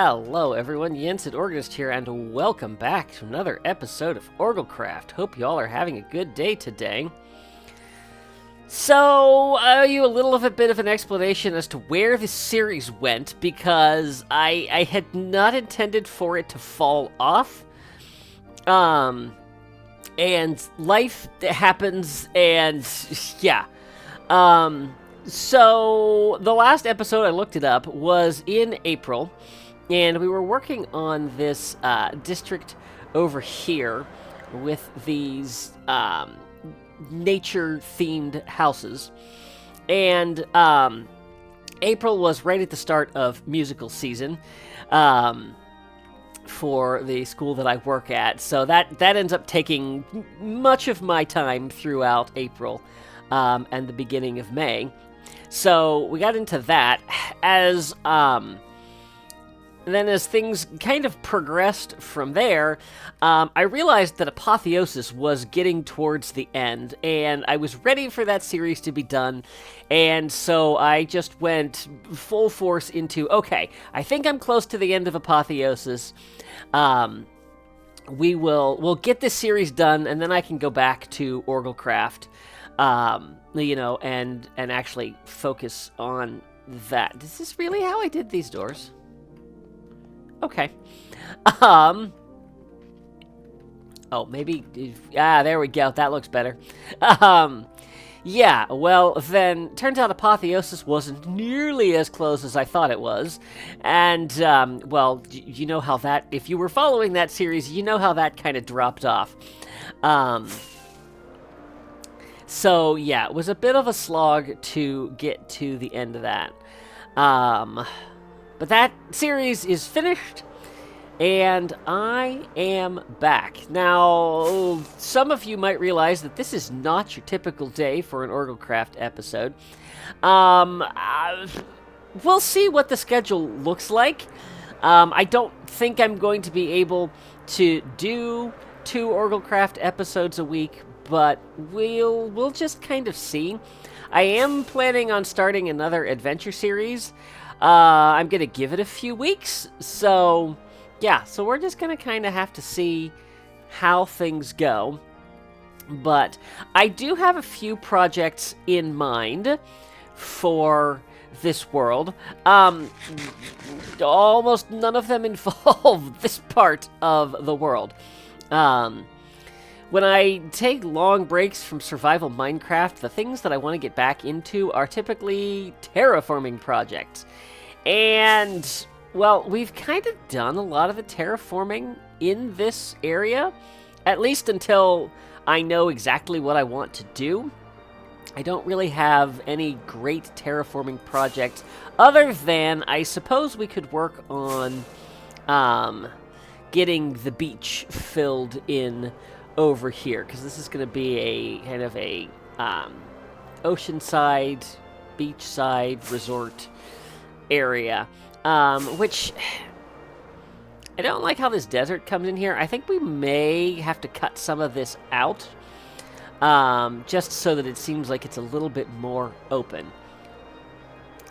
Hello everyone, Yensid Organist here, and welcome back to another episode of OrgelCraft. Hope you all are having a good day today. So, I owe you a little of a bit of an explanation as to where this series went, because I had not intended for it to fall off. And life happens, and yeah. So, the last episode, I looked it up, was in April. And we were working on this district over here with these nature-themed houses. And April was right at the start of musical season for the school that I work at. So that ends up taking much of my time throughout April and the beginning of May. So we got into that as... And then as things kind of progressed from there, I realized that Apotheosis was getting towards the end, and I was ready for that series to be done, and so I just went full force into, okay, I think I'm close to the end of Apotheosis. We'll get this series done, and then I can go back to OrgelCraft, and actually focus on that. Is this really how I did these doors? Okay. Oh, maybe... there we go. That looks better. Yeah, well, then, turns out Apotheosis wasn't nearly as close as I thought it was. And, well, you know how that... If you were following that series, you know how that kind of dropped off. So, yeah, it was a bit of a slog to get to the end of that. But that series is finished, and I am back. Now, some of you might realize that this is not your typical day for an OrgelCraft episode. We'll see what the schedule looks like. I don't think I'm going to be able to do 2 OrgelCraft episodes a week, but we'll just kind of see. I am planning on starting another adventure series. I'm going to give it a few weeks, so yeah, so we're just going to kind of have to see how things go. But I do have a few projects in mind for this world. Almost none of them involve this part of the world. When I take long breaks from survival Minecraft, the things that I want to get back into are typically terraforming projects. And, well, we've kind of done a lot of the terraforming in this area, at least until I know exactly what I want to do. I don't really have any great terraforming projects, other than I suppose we could work on getting the beach filled in over here, because this is going to be a kind of a oceanside, beachside resort area, which I don't like how this desert comes in here. I think we may have to cut some of this out, just so that it seems like it's a little bit more open.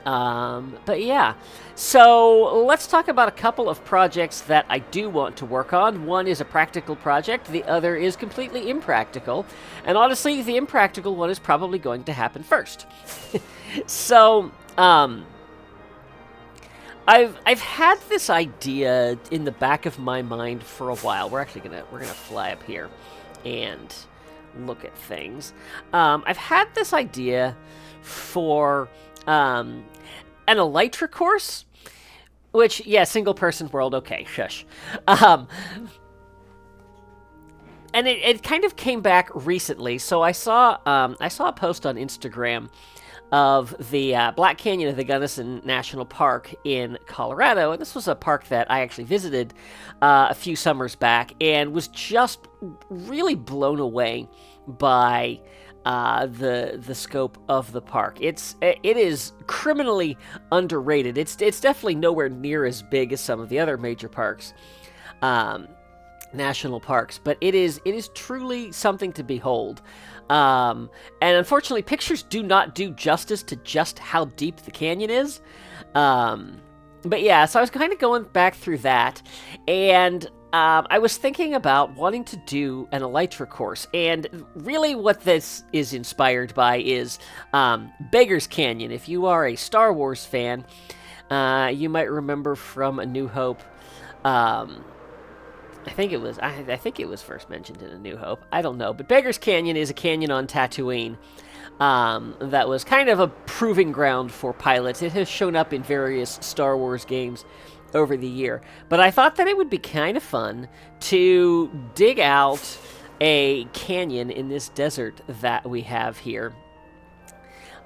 But yeah, so let's talk about a couple of projects that I do want to work on. One is a practical project, the other is completely impractical, and honestly, the impractical one is probably going to happen first. So, I've had this idea in the back of my mind for a while. We're gonna fly up here and look at things. I've had this idea for an Elytra course, which, yeah, single person world, okay, shush. And it kind of came back recently. So I saw a post on Instagram of the Black Canyon of the Gunnison National Park in Colorado, and this was a park that I actually visited a few summers back and was just really blown away by the scope of the park. It is criminally underrated. It's definitely nowhere near as big as some of the other major parks, national parks, but it is truly something to behold. And unfortunately, pictures do not do justice to just how deep the canyon is. But yeah, so I was kind of going back through that, and I was thinking about wanting to do an Elytra course, and really what this is inspired by is Beggar's Canyon. If you are a Star Wars fan, you might remember from A New Hope. I think it was first mentioned in A New Hope. I don't know, but Beggar's Canyon is a canyon on Tatooine. That was kind of a proving ground for pilots. It has shown up in various Star Wars games over the year. But I thought that it would be kind of fun to dig out a canyon in this desert that we have here.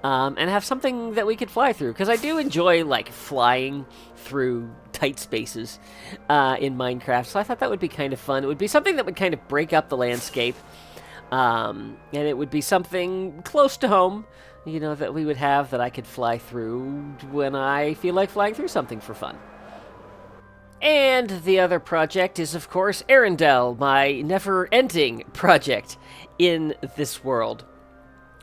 And have something that we could fly through. Because I do enjoy, like, flying through tight spaces in Minecraft. So I thought that would be kind of fun. It would be something that would kind of break up the landscape. And it would be something close to home, you know, that we would have that I could fly through when I feel like flying through something for fun. And the other project is, of course, Arendelle, my never-ending project in this world.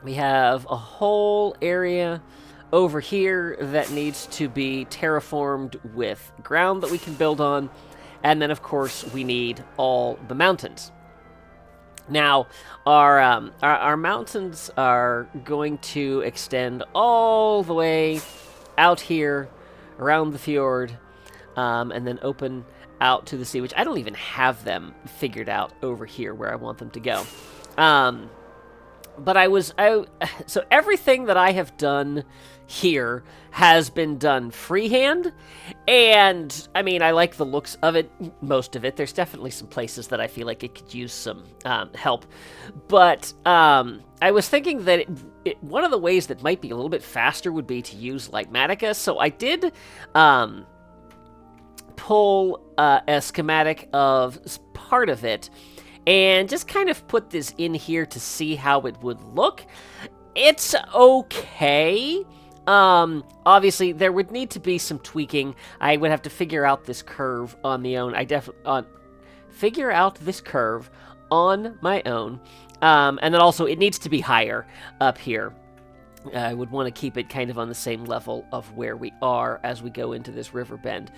We have a whole area over here that needs to be terraformed with ground that we can build on, and then, of course, we need all the mountains. Now, our mountains are going to extend all the way out here, around the fjord, and then open out to the sea, which I don't even have them figured out over here where I want them to go. But so everything that I have done here has been done freehand, and I mean, I like the looks of it, most of it. There's definitely some places that I feel like it could use some help, but I was thinking that one of the ways that might be a little bit faster would be to use Lightmatica, so I did pull a schematic of part of it, and just kind of put this in here to see how it would look. It's okay. Obviously, there would need to be some tweaking. I would have to figure out this curve on the own. Figure out this curve on my own. And then also, it needs to be higher up here. I would want to keep it kind of on the same level of where we are as we go into this river bend.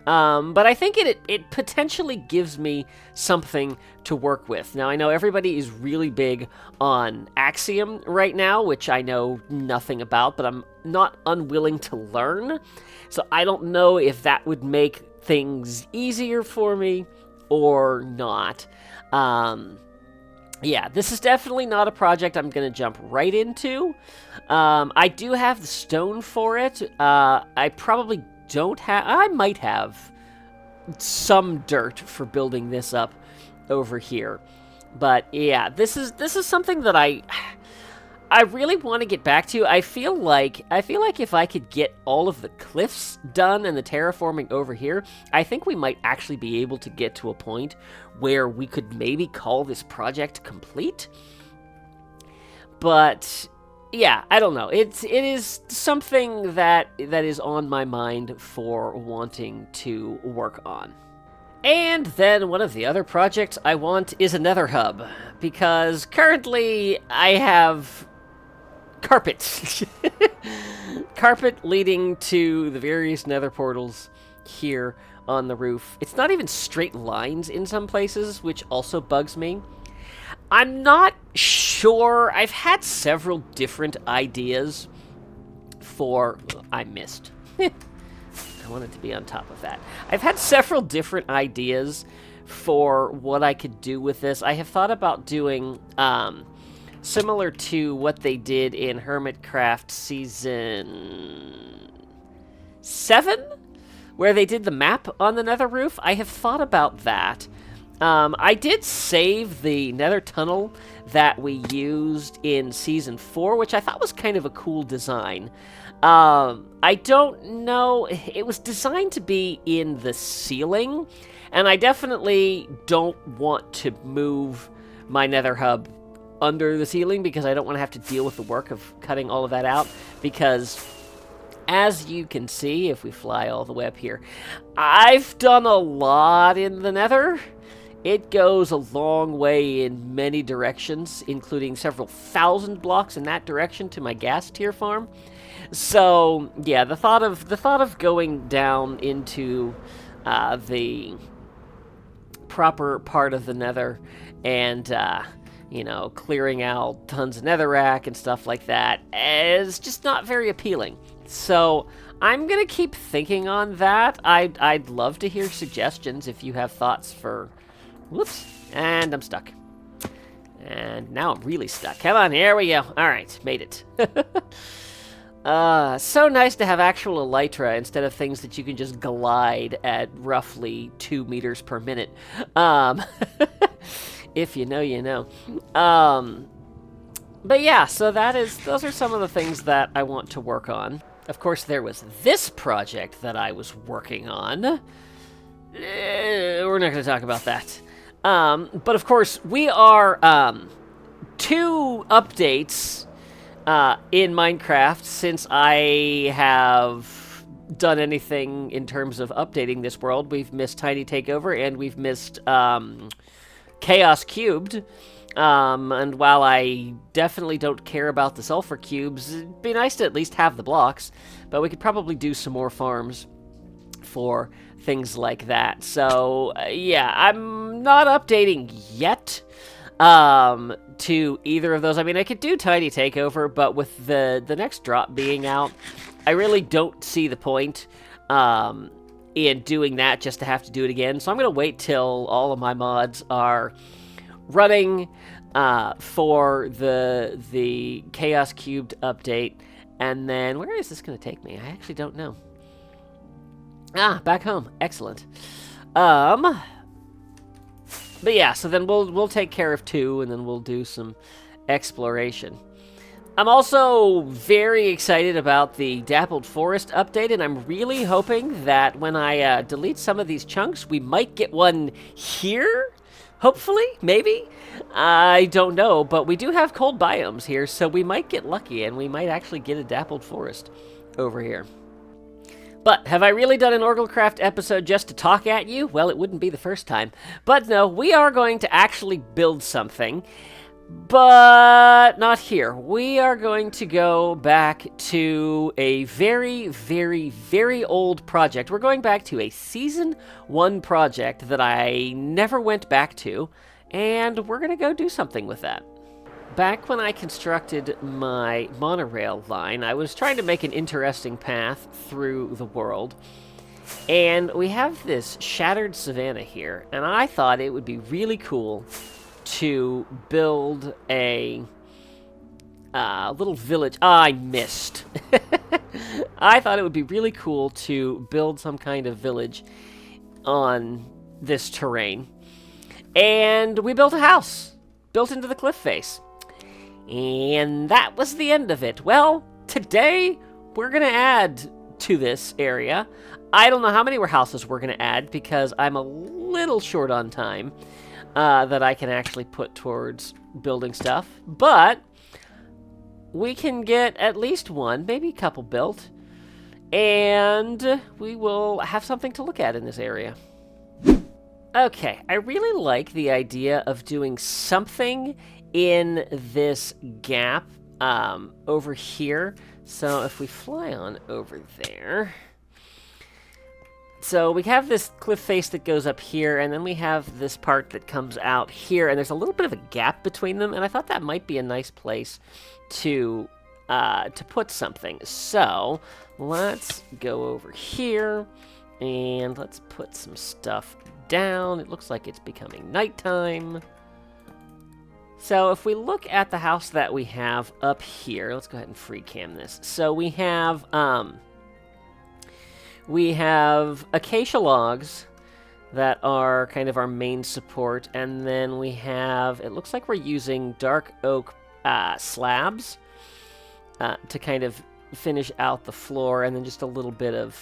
But I think it potentially gives me something to work with. Now, I know everybody is really big on Axiom right now, which I know nothing about, but I'm not unwilling to learn. So I don't know if that would make things easier for me or not. Yeah, this is definitely not a project I'm going to jump right into. I do have the stone for it. I probably I might have some dirt for building this up over here. But yeah, this is something that I really want to get back to. I feel like if I could get all of the cliffs done and the terraforming over here, I think we might actually be able to get to a point where we could maybe call this project complete. But yeah, I don't know. It is something that is on my mind for wanting to work on. And then one of the other projects I want is a nether hub, because currently I have carpet. Carpet leading to the various nether portals here on the roof. It's not even straight lines in some places, which also bugs me. I'm not sure. I've had several different ideas for... I missed. I wanted to be on top of that. I've had several different ideas for what I could do with this. I have thought about doing similar to what they did in Hermitcraft Season 7, where they did the map on the nether roof. I have thought about that. I did save the nether tunnel that we used in Season 4, which I thought was kind of a cool design. I don't know, it was designed to be in the ceiling, and I definitely don't want to move my nether hub under the ceiling, because I don't want to have to deal with the work of cutting all of that out, because as you can see, if we fly all the way up here, I've done a lot in the nether. It goes a long way in many directions, including several thousand blocks in that direction to my gas tier farm. So yeah, the thought of going down into the proper part of the Nether and clearing out tons of netherrack and stuff like that is just not very appealing. So I'm gonna keep thinking on that. I'd love to hear suggestions if you have thoughts for. Whoops, and I'm stuck. And now I'm really stuck. Come on, here we go. All right, made it. So nice to have actual elytra instead of things that you can just glide at roughly 2 meters per minute. If you know, you know. But yeah, so those are some of the things that I want to work on. Of course, there was this project that I was working on. We're not going to talk about that. But of course, we are 2 updates in Minecraft since I have done anything in terms of updating this world. We've missed Tiny Takeover and we've missed Chaos Cubed. And while I definitely don't care about the sulfur cubes, it'd be nice to at least have the blocks. But we could probably do some more farms for things like that. So, yeah, I'm not updating yet to either of those. I mean, I could do Tiny Takeover, but with the next drop being out, I really don't see the point in doing that just to have to do it again. So I'm going to wait till all of my mods are running for the Chaos Cubed update. And then, where is this going to take me? I actually don't know. Back home. Excellent. But yeah, so then we'll take care of 2, and then we'll do some exploration. I'm also very excited about the Dappled Forest update, and I'm really hoping that when I delete some of these chunks, we might get one here. Hopefully, maybe. I don't know, but we do have cold biomes here, so we might get lucky, and we might actually get a Dappled Forest over here. But have I really done an OrgelCraft episode just to talk at you? Well, it wouldn't be the first time. But no, we are going to actually build something. But not here. We are going to go back to a very, very, very old project. We're going back to a Season 1 project that I never went back to. And we're going to go do something with that. Back when I constructed my monorail line, I was trying to make an interesting path through the world. And we have this shattered savanna here, and I thought it would be really cool to build a little village. I missed. I thought it would be really cool to build some kind of village on this terrain. And we built a house, built into the cliff face. And that was the end of it. Well, today we're going to add to this area. I don't know how many houses we're going to add because I'm a little short on time that I can actually put towards building stuff. But we can get at least one, maybe a couple built. And we will have something to look at in this area. Okay, I really like the idea of doing something in this gap over here. So if we fly on over there, so we have this cliff face that goes up here, and then we have this part that comes out here, and there's a little bit of a gap between them, and I thought that might be a nice place to put something. So let's go over here and let's put some stuff down. It looks like it's becoming nighttime. So if we look at the house that we have up here, let's go ahead and free cam this. So we have acacia logs that are kind of our main support, and then we have, it looks like we're using dark oak slabs to kind of finish out the floor, and then just a little bit of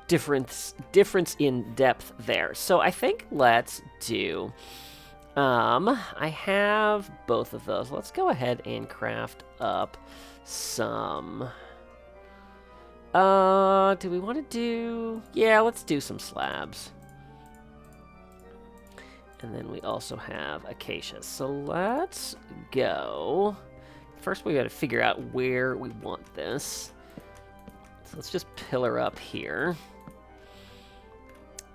difference in depth there. So I think let's do I have both of those. Let's go ahead and craft up some do we want to do, yeah, let's do some slabs. And then we also have acacia. So let's go first we got to figure out where we want this. So let's just pillar up here.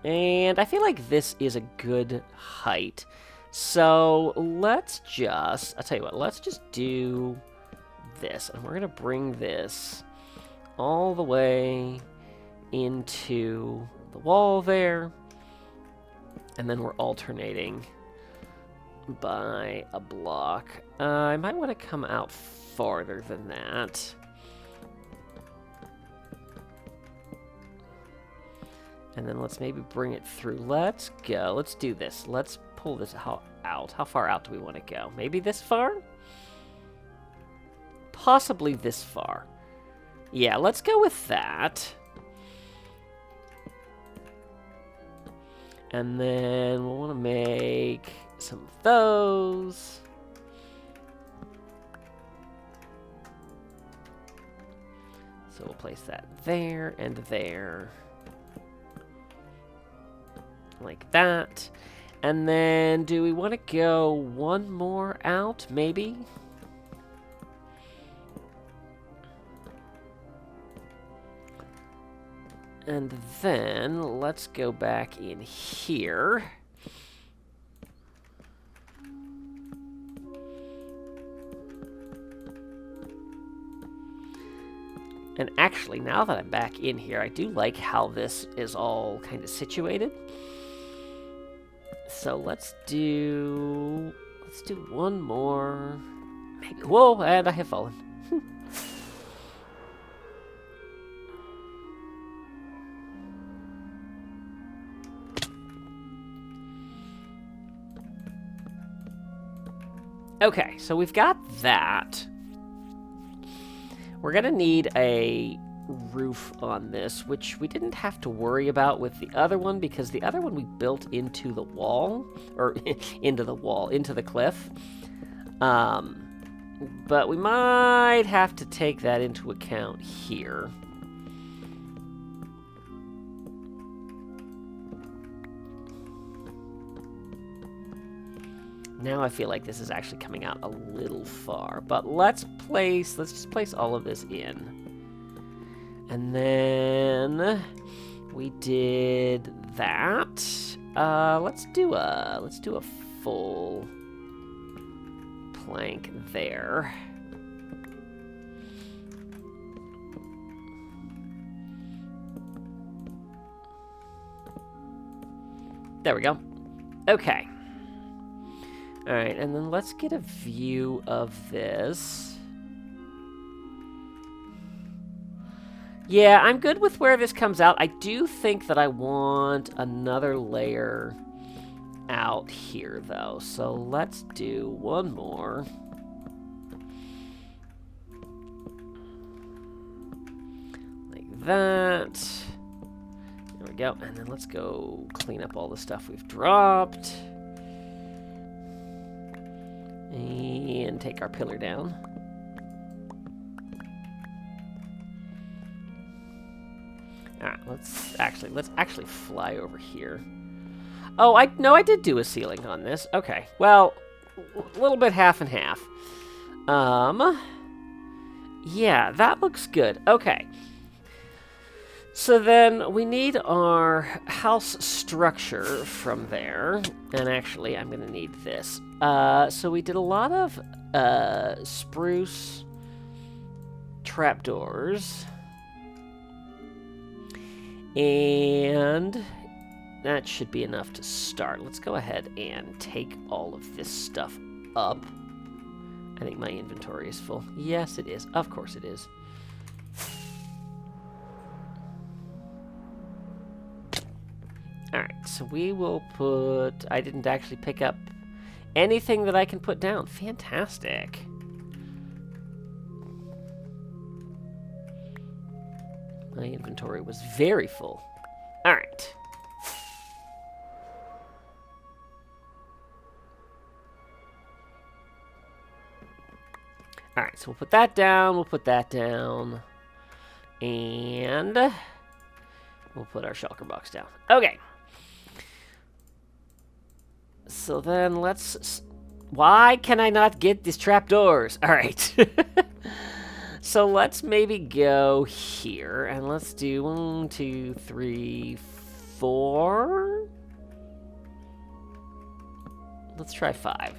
And I feel like this is a good height. So let's just, I'll tell you what, let's just do this. And we're going to bring this all the way into the wall there. And then we're alternating by a block. I might want to come out farther than that. And then let's maybe bring it through. Let's go. Let's do this. Let's pull this out. How far out do we want to go? Maybe this far? Possibly this far. Yeah, let's go with that. And then we'll want to make some of those. So we'll place that there and there. Like that. And then do we want to go one more out, maybe? And then let's go back in here. And actually, now that I'm back in here, I do like how this is all kind of situated. So let's do one more. Maybe. Whoa, and I have fallen. Okay, so we've got that. We're gonna need a roof on this, which we didn't have to worry about with the other one because the other one we built into the wall, or into the cliff. But we might have to take that into account here. Now I feel like this is actually coming out a little far, but let's just place all of this in. And then we did that. Let's do a full plank there. There we go. Okay. All right, and then let's get a view of this. Yeah, I'm good with where this comes out. I do think that I want another layer out here, though. So let's do one more. Like that. There we go. And then let's go clean up all the stuff we've dropped. And take our pillar down. Alright, let's actually fly over here. Oh, I did do a ceiling on this. Okay. Well, a little bit half and half. Yeah, that looks good. Okay. So then we need our house structure from there. And actually, I'm going to need this. So we did a lot of spruce trapdoors. And that should be enough to start. Let's go ahead and take all of this stuff up. I think my inventory is full. Yes, it is. Of course it is. Alright, so we will put... I didn't actually pick up anything that I can put down. Fantastic. My inventory was very full. Alright. Alright, so we'll put that down, we'll put that down. And we'll put our shulker box down. Okay. So then let's Why can I not get these trapdoors? All right. So let's maybe go here, and let's do 1, 2, 3, 4. Let's try 5.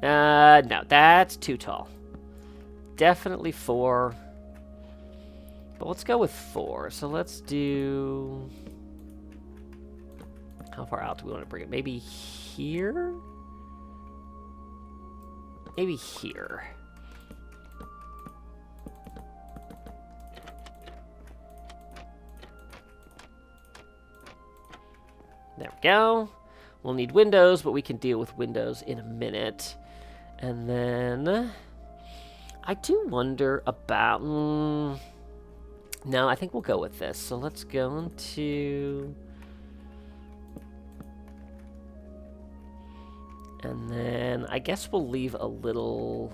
No, that's too tall. Definitely 4. But let's go with 4. So let's do... How far out do we want to bring it? Maybe here? Maybe here. There we go. We'll need windows, but we can deal with windows in a minute. And then... I do wonder about... no, I think we'll go with this. So let's go into... And then I guess we'll leave a little...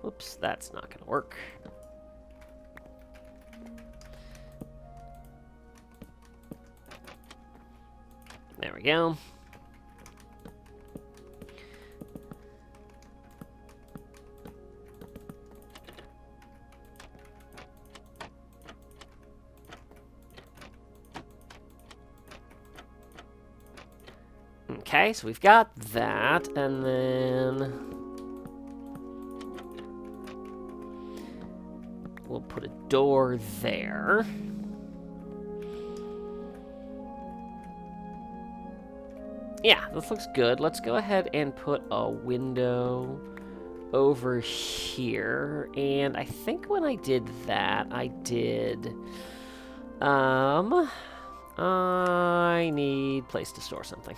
Whoops, that's not going to work. There we go. Okay, so we've got that, and then we'll put a door there. Yeah, this looks good. Let's go ahead and put a window over here. And I think when I did that, I did... I need a place to store something.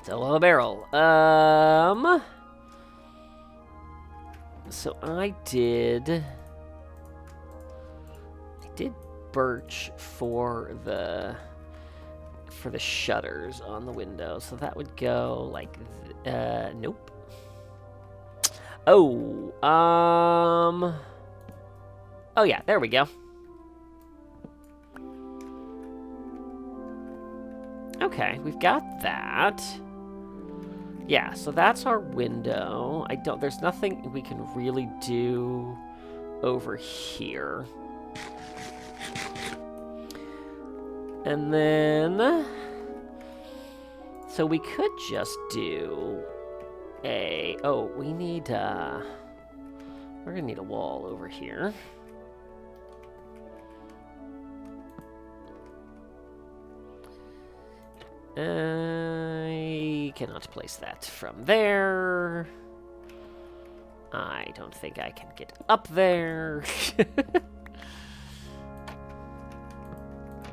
Still a barrel. So I did birch for the shutters on the window. So that would go like nope. Oh, oh yeah, there we go. Okay, we've got that. Yeah, so that's our window. There's nothing we can really do over here. And then, so we could just do we need, we're gonna need a wall over here. I cannot place that from there. I don't think I can get up there.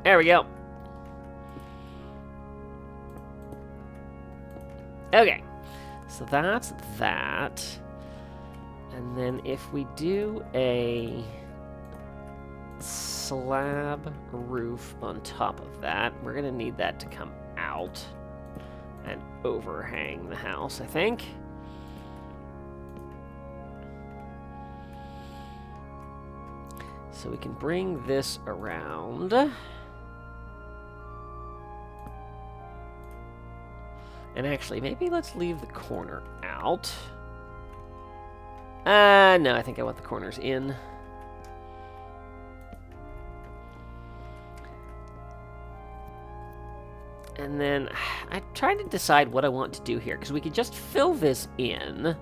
There we go. Okay, so that's that. And then if we do a slab roof on top of that, we're going to need that to come out and overhang the house, I think. So we can bring this around. And actually, maybe let's leave the corner out. No, I think I want the corners in. And then I'm trying to decide what I want to do here, because we could just fill this in.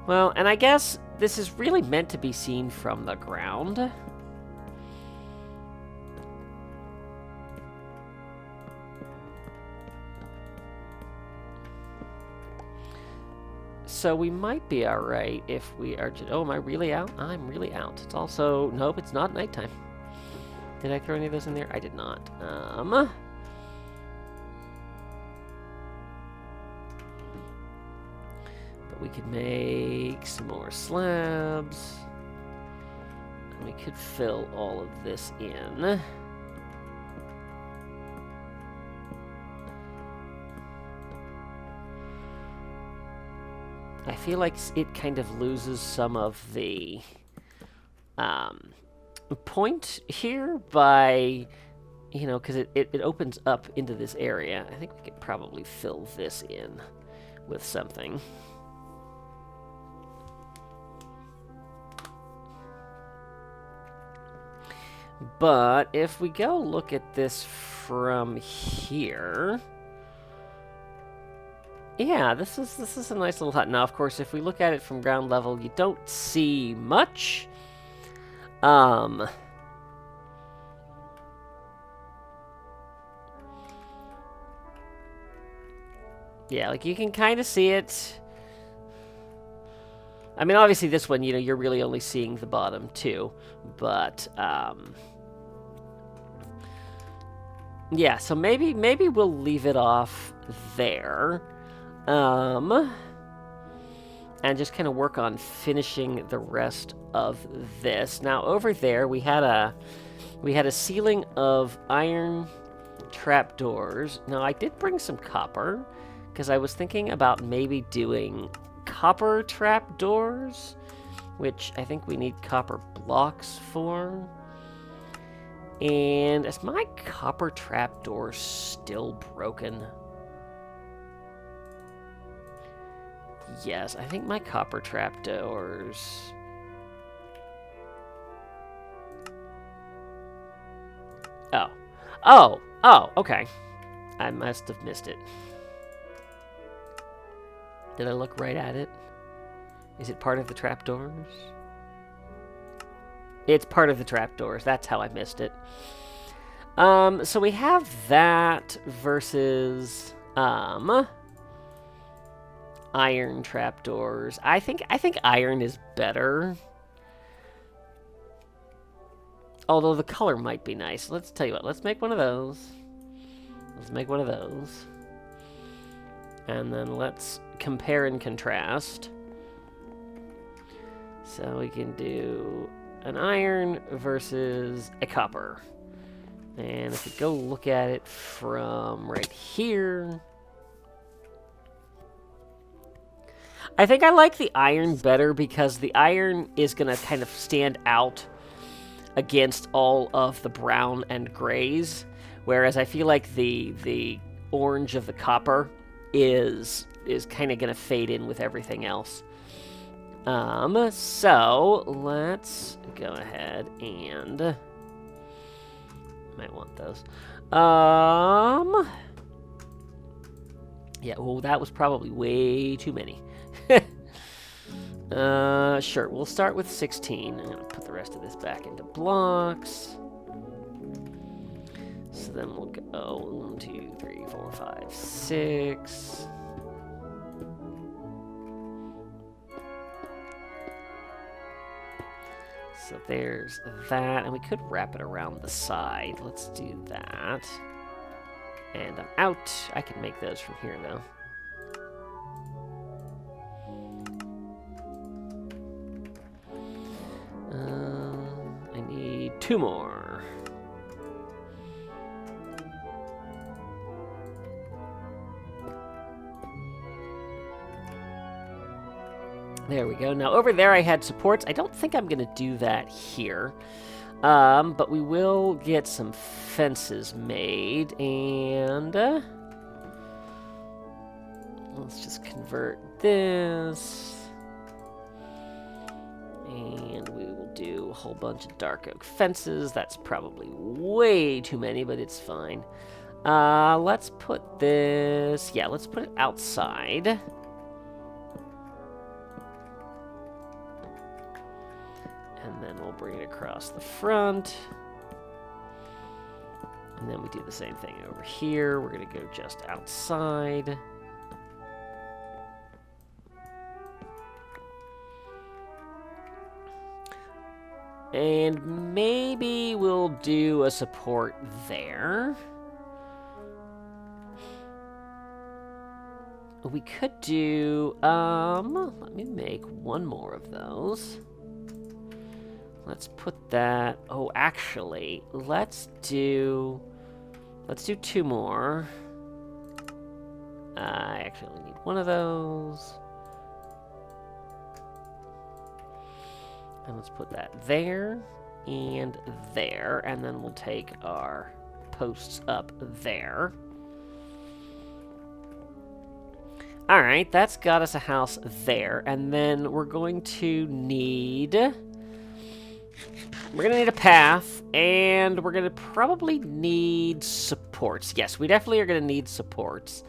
Well, and I guess this is really meant to be seen from the ground. So we might be alright if we are just... Oh, am I really out? I'm really out. It's also... Nope, it's not nighttime. Did I throw any of those in there? I did not. But we could make some more slabs. And we could fill all of this in. I feel like it kind of loses some of the point here by, you know, because it opens up into this area. I think we could probably fill this in with something. But if we go look at this from here, yeah, this is a nice little hut. Now, of course, if we look at it from ground level, you don't see much. Yeah, like you can kind of see it. I mean, obviously this one, you know, you're really only seeing the bottom too, but yeah, so maybe we'll leave it off there. And just kind of work on finishing the rest of this. Now over there we had a ceiling of iron trapdoors. Now I did bring some copper because I was thinking about maybe doing copper trapdoors, which I think we need copper blocks for. And is my copper trapdoor still broken? Yes, I think my copper trapdoors... Oh, okay. I must have missed it. Did I look right at it? Is it part of the trapdoors? It's part of the trapdoors. That's how I missed it. So we have that versus iron trapdoors. I think iron is better. Although the color might be nice. Let's tell you what. Let's make one of those. Let's make one of those. And then let's compare and contrast. So we can do an iron versus a copper. And if we go look at it from right here, I think I like the iron better because the iron is going to kind of stand out against all of the brown and grays, whereas I feel like the orange of the copper is kind of going to fade in with everything else. So let's go ahead and might want those. Yeah, well, that was probably way too many. Sure, we'll start with 16. I'm gonna put the rest of this back into blocks. So then we'll go 1, 2, 3, 4, 5, 6. So there's that, and we could wrap it around the side. Let's do that. And I'm out. I can make those from here, though. I need 2 more. There we go. Now, over there I had supports. I don't think I'm going to do that here. But we will get some fences made. And let's just convert this. And we will do a whole bunch of dark oak fences. That's probably way too many, but it's fine. Let's put this... Yeah, let's put it outside. And then we'll bring it across the front. And then we do the same thing over here. We're going to go just outside. And maybe we'll do a support there. We could do, let me make 1 more of those. Let's put that, oh, actually, let's do 2 more. I actually only need 1 of those. And let's put that there. and there, and then we'll take our posts up there. All right, that's got us a house there, and then we're going to need a path, and we're gonna probably need supports. Yes, we definitely are gonna need supports.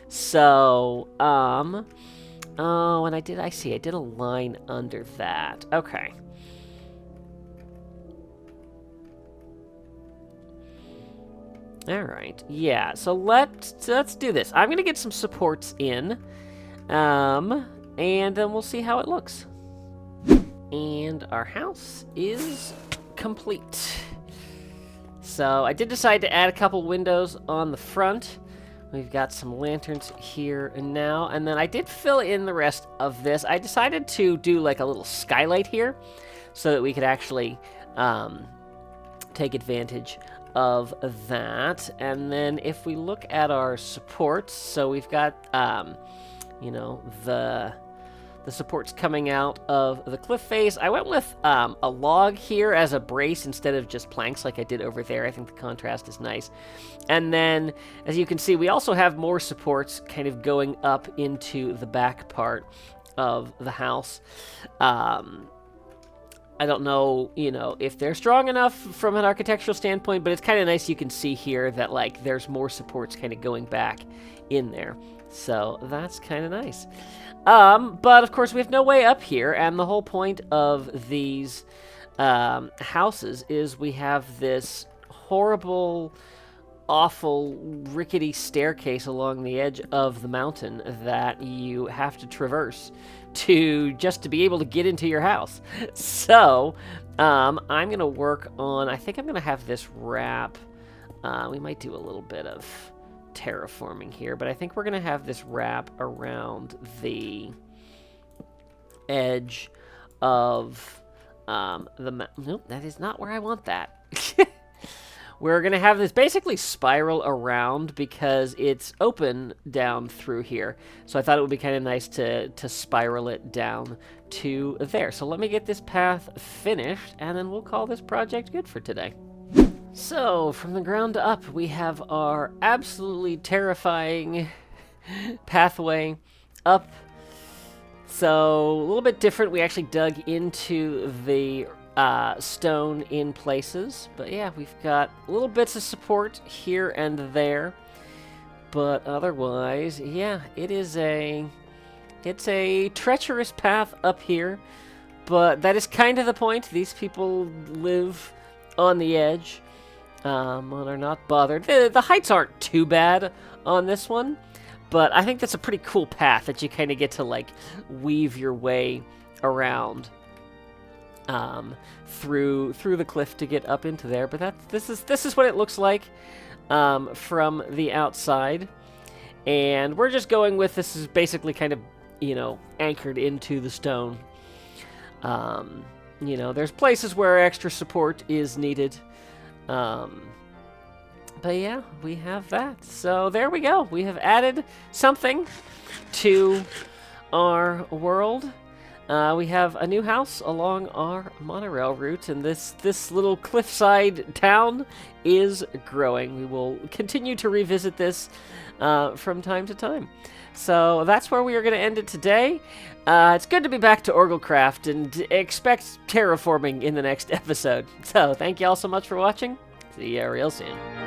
So, oh, and I did a line under that. Okay. All right. Yeah. So let's do this. I'm gonna get some supports in, and then we'll see how it looks. And our house is complete. So I did decide to add a couple windows on the front. We've got some lanterns here and now, and then I did fill in the rest of this. I decided to do like a little skylight here so that we could actually take advantage of that. And then if we look at our supports, so we've got, you know, the supports coming out of the cliff face. I went with a log here as a brace instead of just planks like I did over there. I think the contrast is nice. And then, as you can see, we also have more supports kind of going up into the back part of the house. I don't know, you know, if they're strong enough from an architectural standpoint, but it's kind of nice you can see here that, like, there's more supports kind of going back in there. So that's kind of nice. But of course we have no way up here, and the whole point of these houses is we have this horrible, awful, rickety staircase along the edge of the mountain that you have to traverse to be able to get into your house. So I'm gonna work on, I think I'm gonna have this wrap. We might do a little bit of terraforming here, but I think we're gonna have this wrap around the edge of nope, that is not where I want that. We're gonna have this basically spiral around because it's open down through here, so I thought it would be kind of nice to spiral it down to there. So let me get this path finished, and then we'll call this project good for today. So, from the ground up, we have our absolutely terrifying pathway up. So, a little bit different. We actually dug into the stone in places. But yeah, we've got little bits of support here and there. But otherwise, yeah, it's a treacherous path up here. But that is kind of the point. These people live on the edge. Well, they're not bothered. The heights aren't too bad on this one, but I think that's a pretty cool path that you kind of get to, like, weave your way around through the cliff to get up into there. But this is what it looks like from the outside, and we're just going with this is basically kind of, you know, anchored into the stone. You know, there's places where extra support is needed. But yeah, we have that. So there we go. We have added something to our world. We have a new house along our monorail route, and this little cliffside town is growing. We will continue to revisit this from time to time. So that's where we are going to end it today. It's good to be back to OrgelCraft, and expect terraforming in the next episode. So thank you all so much for watching. See you real soon.